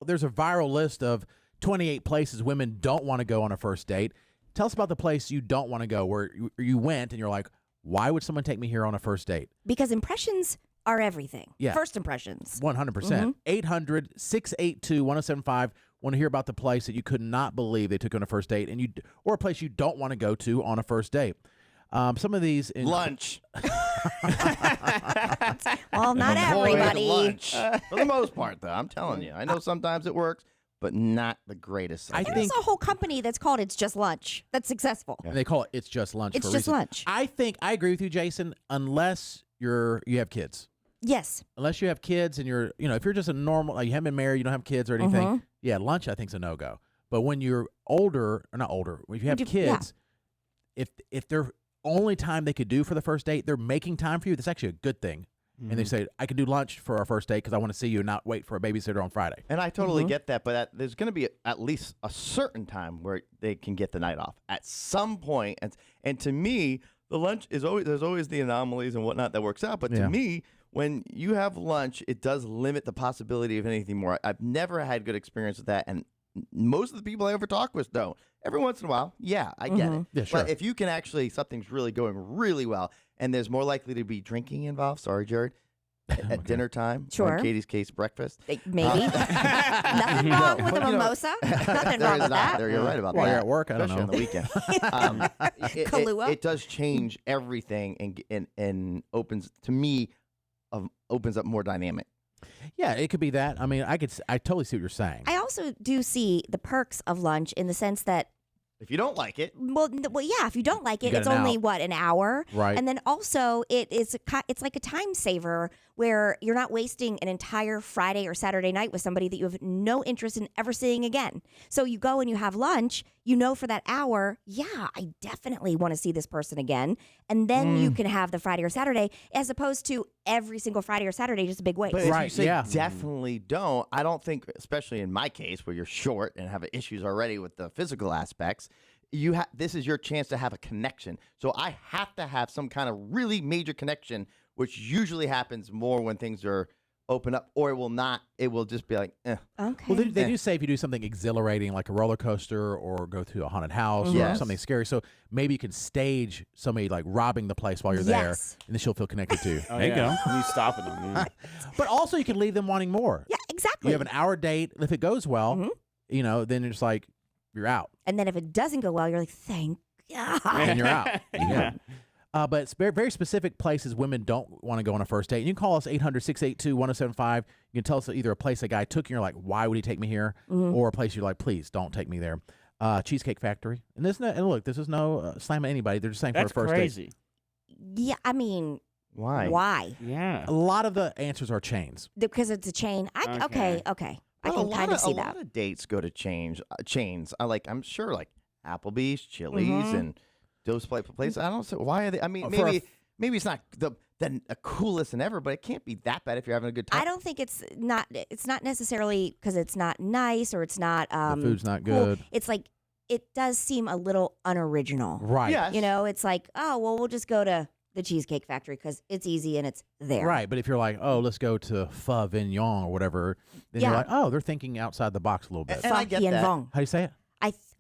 there's a viral list of 28 places women don't want to go on a first date. Tell us about the place you don't want to go, where you went and you're like, why would someone take me here on a first date? Because impressions are everything. Yeah. First impressions. 100%. 800-682-1075. Want to hear about the place that you could not believe they took you on a first date, or a place you don't want to go to on a first date. Some of these Lunch. Well, not everybody. Lunch. For the most part, though, I'm telling you. I know sometimes it works, but not the greatest. I And think there's a whole company that's called It's Just Lunch that's successful. they call it It's Just Lunch. It's for a just reason. lunch. I agree with you, Jason, unless you have kids. Yes. Unless you have kids and if you're just a normal, like you haven't been married, you don't have kids or anything, yeah, lunch I think is a no-go. But when you're older, or not older, if you have kids, if they're only time they could do for the first date, they're making time for you, that's actually a good thing. And they say, I can do lunch for our first date because I want to see you and not wait for a babysitter on Friday. And I totally get that, but there's going to be at least a certain time where they can get the night off at some point. And to me, the lunch is there's always the anomalies and whatnot that works out. But to me, when you have lunch, it does limit the possibility of anything more. I've never had good experience with that, and most of the people I ever talk with don't. Every once in a while, yeah, I get it. Yeah, sure. But if you can something's really going really well, and there's more likely to be drinking involved, sorry, Jared, at dinner time, Sure. or in Katie's case, breakfast. Maybe. Nothing wrong with a mimosa. Nothing wrong with that. You're right about While that. you're at work, I don't Especially know. on the weekend. Kahlua? It does change everything and opens, to me, opens up more dynamic. Yeah, it could be that. I mean, I totally see what you're saying. I also do see the perks of lunch in the sense that, If you don't like it, well, yeah, if you don't like You it, got it's an only, out. an hour? Right. And then also it's like a time saver where you're not wasting an entire Friday or Saturday night with somebody that you have no interest in ever seeing again. So you go and you have lunch, for that hour, yeah, I definitely want to see this person again. And then you can have the Friday or Saturday as opposed to every single Friday or Saturday, just a big waste. but if Right, you say yeah. definitely don't, I don't think, especially in my case where you're short and have issues already with the physical aspects, this is your chance to have a connection. So I have to have some kind of really major connection, which usually happens more when things are open up, or it will not. It will just be like, eh. Okay. Well, they do say if you do something exhilarating like a roller coaster or go to a haunted house or something scary, so maybe you can stage somebody like robbing the place while you're there, Yes. and then she'll feel connected to you. Oh, There you go. You stopping them. Yeah. But also you can leave them wanting more. Yeah, exactly. You have an hour date. If it goes well, then it's like you're out And then if it doesn't go well, you're like, thank God. and you're out. Yeah. But it's very, very specific places women don't want to go on a first date. And you can call us 800-682-1075. You can tell us either a place a guy took and you're like, why would he take me here? Or a place you're like, please don't take me there. Cheesecake Factory. And look, this is no slam at anybody. They're just saying That's for a first crazy. date. Yeah, I mean, Why? why? Yeah. A lot of the answers are chains. Because it's a chain. Okay. I can kind of see a that. lot of dates go to chains. I'm sure like Applebee's, Chili's, and those places. I don't know why are they. I mean, maybe it's not the coolest than ever, but it can't be that bad if you're having a good time. I don't think it's not necessarily because it's not nice or it's not The food's not cool. good. It's like it does seem a little unoriginal. Right. Yes. It's like, oh, well, we'll just go to the Cheesecake Factory because it's easy and it's there. Right. But if you're like, oh, let's go to Pho Vignon or whatever, then you're like, oh, they're thinking outside the box a little bit. And I get Pho Hien that. Vong. How do you say it?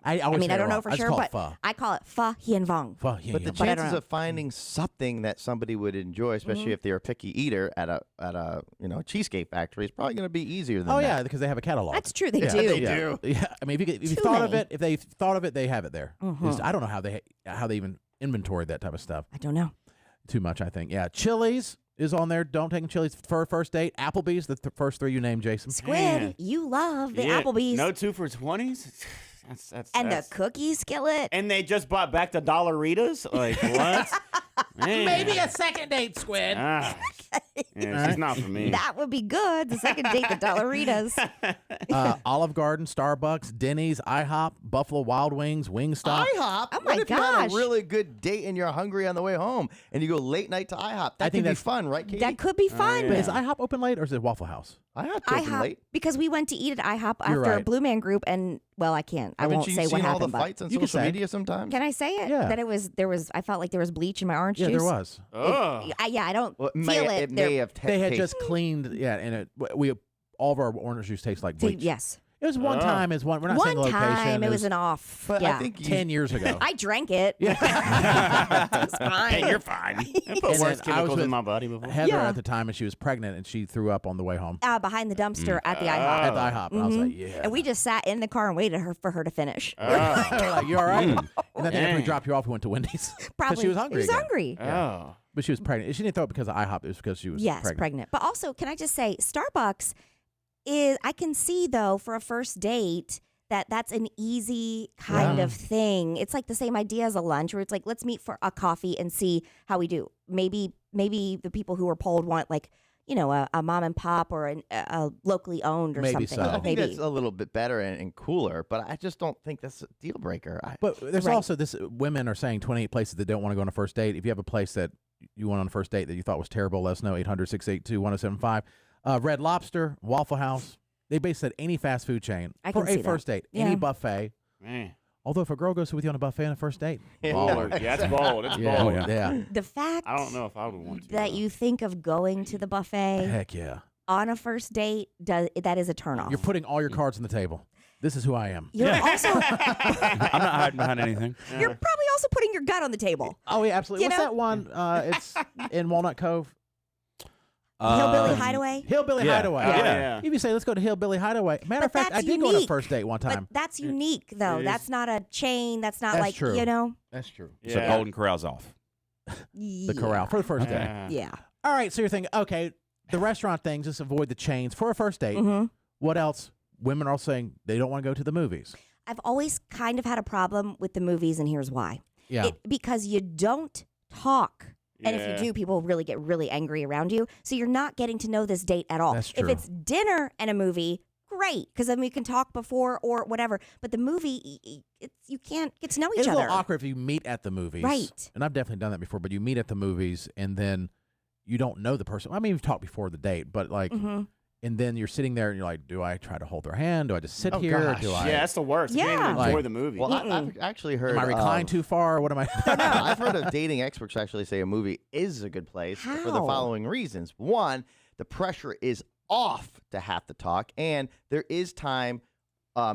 I always mean, say I it don't know wrong. for I just sure, call but it pho. I call it Pho Hien Vong. Pho, yeah, But the yeah. chances of finding something that somebody would enjoy, especially if they're a picky eater at a Cheesecake Factory, is probably going to be easier than Oh that. yeah, because they have a catalog. That's true. They Yeah. do. They yeah. do. Yeah, I mean, if you Too thought of many. it, if they thought of it, they have it there. I don't know how they even inventory that type of stuff. I don't know. Too much, I think. Yeah, Chili's is on there. Don't take Chili's for a first date. Applebee's, the first three you named, Jason. Squid, Man. you love the Yeah. Applebee's. No 2 for 20s. And the cookie skillet. And they just brought back the Dollaritas. Like what? Man. Maybe a second date, Squid. Ah, yeah, she's not for me. That would be good. The second date, the Dollaritas. Olive Garden, Starbucks, Denny's, IHOP, Buffalo Wild Wings, Wingstop. IHOP. Oh my what if you had gosh. a really good date and you're hungry on the way home and you go late night to IHOP? That think could be that's- fun, right, Katie? That could be fun. But is IHOP open late or is it Waffle House? IHOP's open IHOP, late. because we went to eat at IHOP You're after a right. Blue Man Group, and well, I can't. I Haven't won't you say seen what all happened. the But fights on You can social say. media sometimes? can I say it? Yeah. That there was. I felt like there was bleach in my orange Yeah, juice. there was. Oh. I don't Well, feel it. It may have They had tasted- just cleaned, and we all of our orange juice tastes like bleach. Yes. It was one time. We're not saying location. One time it was an off. But yeah. I think 10 years ago. I drank it. Yeah. It's fine. Hey, you're fine. I put And worse then I was chemicals with in my body before. Heather Yeah. at the time, and she was pregnant, and she threw up on the way home Behind the dumpster at the IHOP. at the IHOP. And I was like, yeah. And we just sat in the car and waited for her to finish. We're like, you all right? And then after we dropped you off, we went to Wendy's. Probably she was hungry. She was again. hungry. Oh. But she was pregnant. She didn't throw up because of IHOP. It was because she was pregnant. But also, can I just say, Starbucks is, I can see, though, for a first date, that's an easy kind of thing. It's like the same idea as a lunch where it's like, let's meet for a coffee and see how we do. Maybe the people who are polled want like, a mom and pop or a locally owned or Maybe something. so. I think that's a little bit better and cooler, but I just don't think that's a deal breaker. But there's Right. also this, women are saying 28 places that don't want to go on a first date. If you have a place that you went on a first date that you thought was terrible, let us know, 800-682-1075. Red Lobster, Waffle House. They basically said any fast food chain I for can see a first date, Yeah. any buffet. Man. Although if a girl goes with you on a buffet on a first date, Baller. Yeah, it's bold. It's yeah, bold. yeah, The fact I don't know if I would want to. that you think of going to the buffet heck yeah. on a first date, that is a turnoff. You're putting all your cards on the table. This is who I am. You're also I'm not hiding behind anything. you're probably also putting your gut on the table. Oh yeah, absolutely. You What's know? that one? It's in Walnut Cove. Hillbilly Hideaway. Hillbilly Yeah. Hideaway. Oh, yeah. If you say let's go to Hillbilly Hideaway. Matter of But fact, I that's did go on a unique. first date one But time. that's unique, though. It is. That's not a chain. That's not That's like, true. That's true. So Golden Corral's off. The corral for the first day. Yeah. All right, so you're thinking, okay, the restaurant things, just avoid the chains for a first date. Mm-hmm. What else? Women are saying they don't want to go to the movies. I've always kind of had a problem with the movies, and here's why. Yeah. Because you don't talk. And if Yeah. you do, people really get really angry around you. So you're not getting to know this date at all. That's If true. it's dinner and a movie, great, because then we can talk before or whatever. But the movie, you can't get to know each It's a other. little awkward if you meet at the movies. Right. And I've definitely done that before, but you meet at the movies and then you don't know the person. I mean, you've talked before the date, but like, Mm-hmm. and then you're sitting there and you're like, do I try to hold their hand? Do I just sit Oh, here? gosh. Or do I, Yeah, that's the worst. You can't Yeah. even enjoy Like- the movie. Well, I've actually heard. am I reclined too far? What am I? I've heard of dating experts actually say a movie is a good place for the How? following reasons. One, the pressure is off to have to talk, and there is time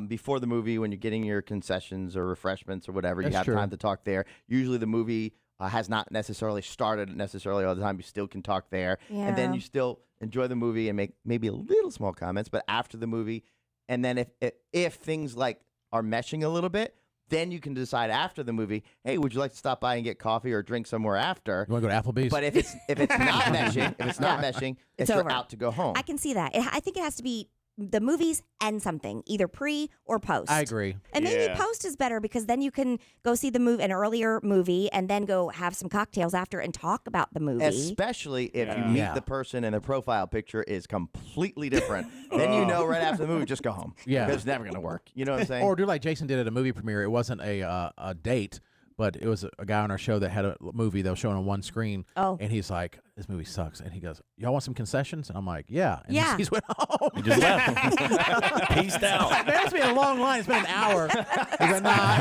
before the movie when you're getting your concessions or refreshments or whatever. That's you have true. time to talk there. Usually, the movie has not necessarily started necessarily all the time. You still can talk there, and then Yeah. you still enjoy the movie and make maybe a little small comments. But after the movie, and then if things like are meshing a little bit, then you can decide after the movie, hey, would you like to stop by and get coffee or drink somewhere after? You want to go to Applebee's? But if it's not meshing, It's you're over. out to go home. I can see that. I think it has to be the movies and something, either pre or post. I agree. And maybe Yeah. post is better because then you can go see an earlier movie and then go have some cocktails after and talk about the movie. Especially if you meet Yeah. the person and their profile picture is completely different. Then you know right after the movie, just go home. Yeah. Because it's never going to work. You know what I'm saying? Or do like Jason did at a movie premiere. It wasn't a date, but it was a guy on our show that had a movie that was showing on one screen. Oh. And he's like, this movie sucks. And he goes, y'all want some concessions? And I'm like, yeah. And Yeah. he's went home. He just left. Peaced out. Man, it's been a long line. It's been an hour. He's like, nah.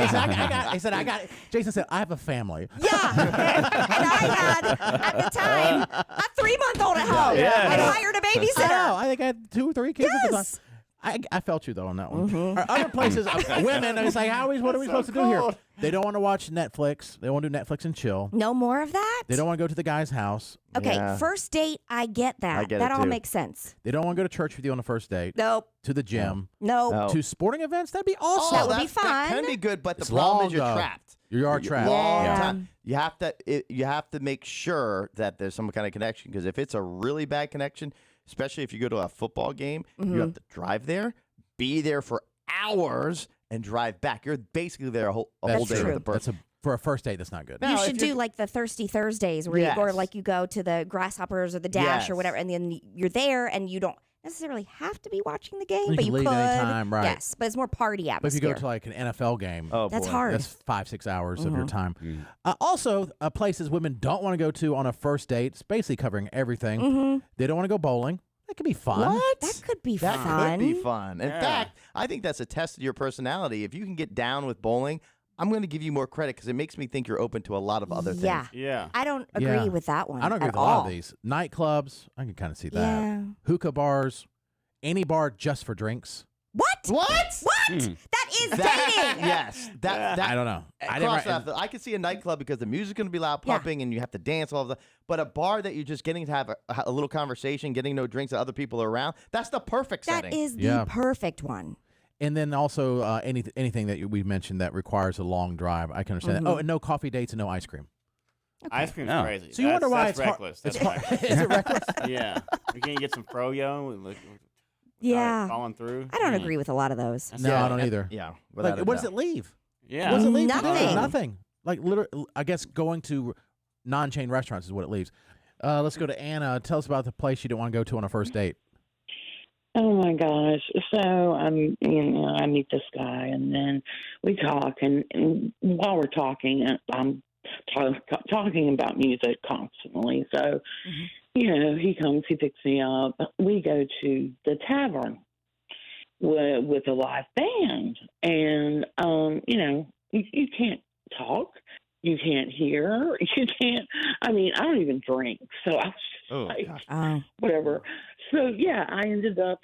He said, I got it. Jason said, I have a family. Yeah. And I had, at the time, a 3-month-old at home. Yeah. I hired a I know. babysitter. I think I had 2 or 3 kids at the time. Yes. I felt you though on that one. Other places, women, it's like, what are we supposed to do here? They don't want to watch Netflix. They want to do Netflix and chill. No more of that? They don't want to go to the guy's house. Okay, Yeah. first date, I get that. I get that it, all too. makes sense. They don't want to go to church with you on the first date. Nope. To the gym. Nope. No. To sporting events. That'd be awesome. That would be That can fun. be good, but the It's problem long, is you're though. trapped. You are trapped. Long Yeah. time. You have to make sure that there's some kind of connection, because if it's a really bad connection, especially if you go to a football game, you have to drive there, be there for hours, and drive back. You're basically there a whole That's day true. with the person. For a first date, that's not good. Now, You if should you're- do like the Thirsty Thursdays where you, or Yes. like you go to the Grasshoppers or the Dash or Yes. whatever, and then you're there and you don't necessarily have to be watching the game, You but can you leave could. anytime, right. Yes, but it's more party But if atmosphere. you go to like an NFL game, Oh, That's boy. hard. that's 5-6 hours of your time. Mm. Also, places women don't want to go to on a first date. It's basically covering everything. Mm-hmm. They don't want to go bowling. That could be fun. What? That could be That fun. could be fun. In Yeah. fact, I think that's a test of your personality. If you can get down with bowling, I'm going to give you more credit because it makes me think you're open to a lot of other Yeah. things. Yeah. I don't agree Yeah. with that one. I don't agree at with a lot all. of these. Nightclubs, I can kind of see that. Yeah. Hookah bars, any bar just for drinks. What? What? That is dating. Yes. That I don't know. I can see a nightclub because the music's going to be loud, pumping, and you have to dance all of that. But a bar that you're just getting to have a little conversation, getting no drinks that other people are around, that's the perfect setting. That is the perfect one. And then also anything that we mentioned that requires a long drive. I can understand that. Oh, and no coffee dates and no ice cream. Okay. Ice cream's crazy. So you wonder why that's it's reckless. That's reckless. Is it reckless? Yeah. Can you get some froyo? Yeah. Falling through. I don't agree with a lot of those. No, I don't either. Yeah. Like, what does it leave? Yeah. What does it leave? Nothing. Nothing. Like, literally, I guess going to non-chain restaurants is what it leaves. Let's go to Anna. Tell us about the place you didn't want to go to on a first date. Oh my gosh! So I meet this guy, and then we talk, and while we're talking, I'm talking about music constantly. So, he comes, he picks me up. We go to the tavern with a live band, and you can't talk, you can't hear, you can't. I mean, I don't even drink, so I was just whatever. So I ended up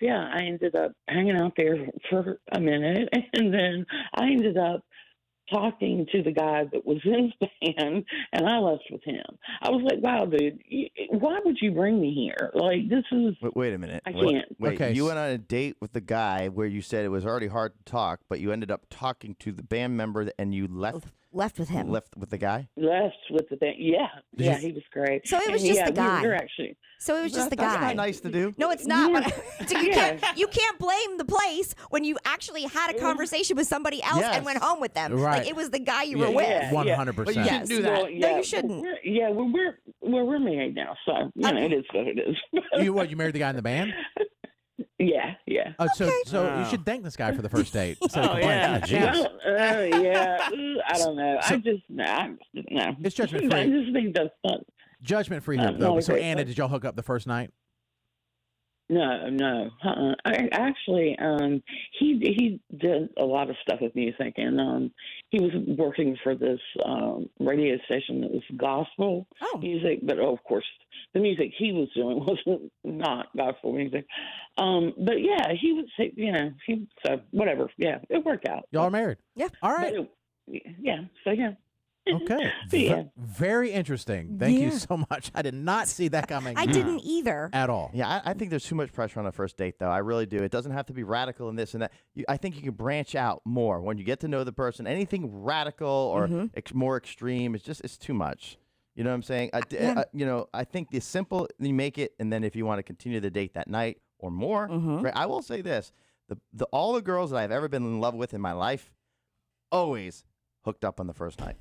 hanging out there for a minute, and then I ended up talking to the guy that was in the band, and I left with him. I was like, wow, dude, why would you bring me here? Like, this is... Wait a minute. I can't. Wait, okay. You went on a date with the guy where you said it was already hard to talk, but you ended up talking to the band member, and you left with him. Left with the guy? Left with the band. Yeah, he was great. So it was just the guy. We're actually... So it was just the guy. That's not nice to do. No, it's not. But so you can't blame the place when you actually had a conversation with somebody else and went home with them. Right. Like it was the guy you were with. 100%. But you shouldn't do that. Well, No, you shouldn't. We're married now, so it is what it is. You married the guy in the band? Yeah. Oh, so you should thank this guy for the first date. Instead of yeah. complaining. I don't know. No. It's judgment free. I just think that's fun. Judgment free here, though. So, Anna, did y'all hook up the first night? No. Actually, he did a lot of stuff with music, and he was working for this radio station that was gospel music, but of course, the music he was doing wasn't not gospel music. But he would say, so whatever. Yeah, it worked out. Y'all are married? Yeah. All right. Okay. Very interesting. Thank you so much. I did not see that coming. I didn't either. At all. Yeah, I think there's too much pressure on a first date, though. I really do. It doesn't have to be radical in this and that. I think you can branch out more when you get to know the person. Anything radical or more extreme, it's too much. You know what I'm saying? I think the simple, you make it, and then if you want to continue the date that night or more, right, I will say this. All the girls that I've ever been in love with in my life always hooked up on the first night.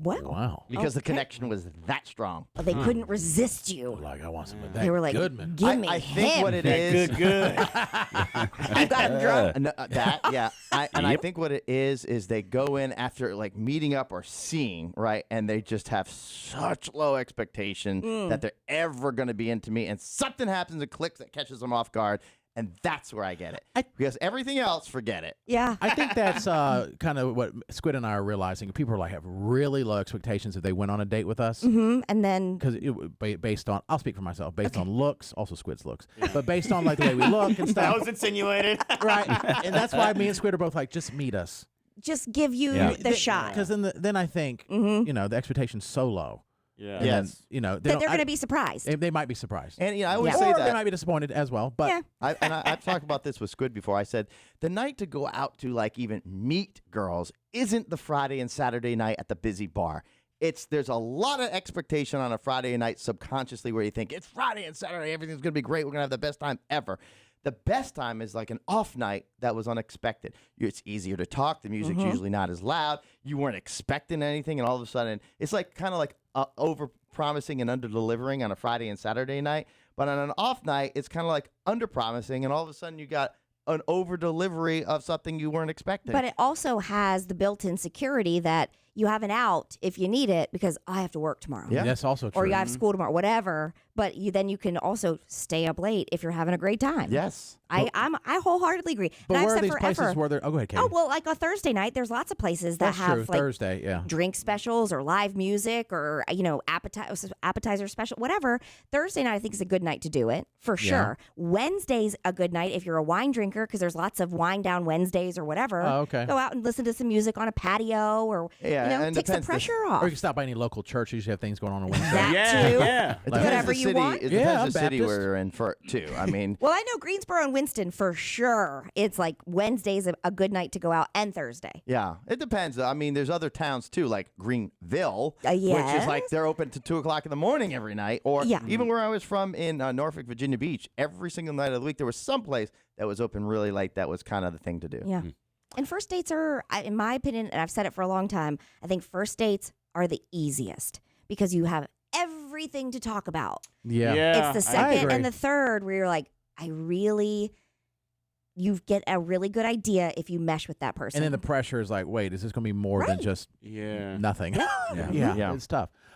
Well, wow. Because the connection was that strong. They couldn't resist you. Like, I want some of that. They were like, Goodman. give me I him. think what it is. Good. You got him drunk. I think what it is they go in after like meeting up or seeing, right, and they just have such low expectation that they're ever going to be into me, and something happens and clicks that catches them off guard. And that's where I get it. Because everything else, forget it. Yeah. I think that's kind of what Squid and I are realizing. People are like have really low expectations if they went on a date with us. And then... Because based on, I'll speak for myself, based on looks, also Squid's looks, but based on like the way we look and stuff. That was insinuated. Right. And that's why me and Squid are both like, just meet us. Just give you the shot. Because then I think, the expectation's so low. Yeah. And Yes. then, They're going to be surprised. They might be surprised. And I always Or say they that. might be disappointed as well. But I've talked about this with Squid before. I said the night to go out to like even meet girls isn't the Friday and Saturday night at the busy bar. There's a lot of expectation on a Friday night subconsciously where you think it's Friday and Saturday, everything's going to be great. We're going to have the best time ever. The best time is like an off night that was unexpected. It's easier to talk. The music's usually not as loud. You weren't expecting anything, and all of a sudden, it's like kind of like over-promising and under-delivering on a Friday and Saturday night. But on an off night, it's kind of like under-promising, and all of a sudden, you got an over-delivery of something you weren't expecting. But it also has the built-in security that you have an out if you need it because I have to work tomorrow. Yeah. that's also true. Or you have school tomorrow, whatever. but then you can also stay up late if you're having a great time. Yes. I wholeheartedly agree. But and where I've are said these forever, places where they're? Oh, go ahead, Katie. Oh, well, like on Thursday night, there's lots of places that That's have true. like Thursday, yeah. drink specials or live music or appetizer special, whatever. Thursday night I think is a good night to do it for sure. Wednesday's a good night if you're a wine drinker because there's lots of wine down Wednesdays or whatever. Oh, okay. Go out and listen to some music on a patio or and take the depends pressure Or off. you can stop by any local church. Usually have things going on Wednesday. That Yeah, too. yeah. It Like- depends Whatever the you city. want. It Yeah, depends I'm the city Baptist. where you're in for too. I mean, Well, I know Greensboro and Winston for sure. It's like Wednesday's a good night to go out and Thursday. yeah, it depends. I mean, there's other towns too, like Greenville, which is Yes. like they're open to 2:00 in the morning every night. Or Yeah. even where I was from in Norfolk, Virginia Beach, every single night of the week there was some place that was open really late. That was kind of the thing to do. Yeah. And first dates are, in my opinion, and I've said it for a long time, I think first dates are the easiest because you have everything to talk about. Yeah. It's the I second agree. and the third where you're like, you get a really good idea if you mesh with that person. And then the pressure is like, wait, is this going to be more than Right. just Yeah. nothing? Yeah. yeah, Yeah. it's tough.